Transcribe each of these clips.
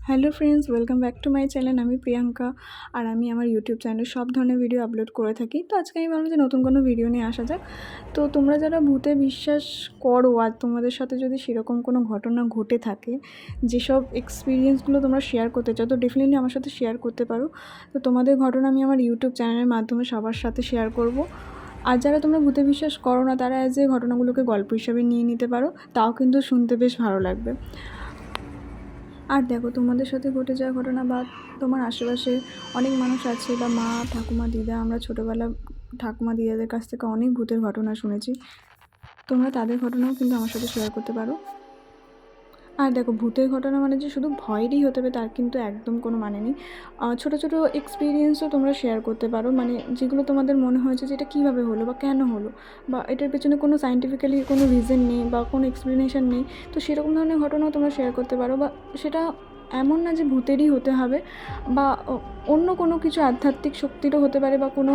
Hello friends, welcome back to my channel. আমি প্রিয়াঙ্কা, আর আমি আমার ইউটিউব চ্যানেলে সব ধরনের ভিডিও আপলোড করে থাকি। তো আজকে আমি ভাবলাম যে নতুন কোনো ভিডিও নিয়ে আসা যাক। তো তোমরা যারা ভূতে বিশ্বাস করো, আর তোমাদের সাথে যদি সেরকম কোনো ঘটনা ঘটে থাকে, যেসব এক্সপিরিয়েন্সগুলো তোমরা শেয়ার করতে চাও, তো ডেফিনেটলি আমার সাথে শেয়ার করতে পারো। তো তোমাদের ঘটনা আমি আমার ইউটিউব চ্যানেলের মাধ্যমে সবার সাথে শেয়ার করব। আর যারা তোমরা ভূতে বিশ্বাস করো না, তারা যে ঘটনাগুলোকে গল্প হিসাবে নিয়ে নিতে পারো, তাও কিন্তু শুনতে বেশ ভালো লাগবে। আর দেখো, তোমাদের সাথে ঘটে যাওয়া ঘটনা বা তোমার আশেপাশে অনেক মানুষ আছে, বা মা, ঠাকুমা, দিদা, আমরা ছোটোবেলা ঠাকুমা দিদাদের কাছ থেকে অনেক ভূতের ঘটনা শুনেছি। তোমরা তাদের ঘটনাও কিন্তু আমার সাথে শেয়ার করতে পারো। আর দেখো, ভূতের ঘটনা মানে যে শুধু ভয়েরই হতে হবে তার কিন্তু একদম কোনো মানে নেই। ছোটো ছোটো এক্সপিরিয়েন্সও তোমরা শেয়ার করতে পারো, মানে যেগুলো তোমাদের মনে হয়েছে যে এটা কীভাবে হলো বা কেন হলো, বা এটার পেছনে কোনো সায়েন্টিফিক্যালি কোনো রিজন নেই বা কোনো এক্সপ্লেনেশন নেই। তো সেরকম ধরনের ঘটনাও তোমরা শেয়ার করতে পারো। বা সেটা এমন না যে ভূতেরই হতে হবে, বা অন্য কোনো কিছু আধ্যাত্মিক শক্তিরও হতে পারে, বা কোনো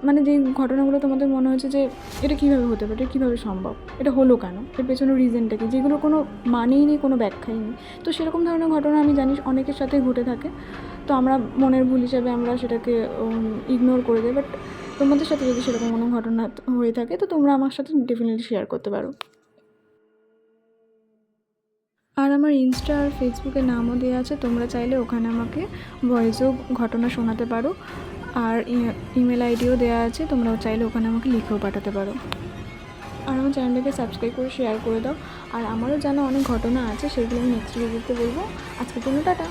মানে যেই ঘটনাগুলো তোমাদের মনে হয়েছে যে এটা কীভাবে হতে পারে, এটা কীভাবে সম্ভব, এটা হলো কেন, এর পেছনে রিজনটা কি, যেগুলো কোনো মানেই নেই, কোনো ব্যাখ্যাই নেই। তো সেরকম ধরনের ঘটনা আমি জানি অনেকের সাথে ঘটে থাকে। তো আমরা মনের ভুল হিসাবে আমরা সেটাকে ইগনোর করে দিই। বাট তোমাদের সাথে যদি সেরকম কোনো ঘটনা হয়ে থাকে, তো তোমরা আমার সাথে ডেফিনেটলি শেয়ার করতে পারো। আর আমার ইনস্টা আর ফেসবুকে নামও দেওয়া আছে, তোমরা চাইলে ওখানে আমাকে ভয়েসেও ঘটনা শোনাতে পারো। আর ইমেল আইডিও দেওয়া আছে, তোমরাও চাইলে ওখানে আমাকে লিখেও পাঠাতে পারো। আর আমার চ্যানেলটাকে সাবস্ক্রাইব করে শেয়ার করে দাও। আর আমারও জানা অনেক ঘটনা আছে, সেগুলো আমি নেক্সট ভিডিওতে বলবো। আজকের জন্য টাটা।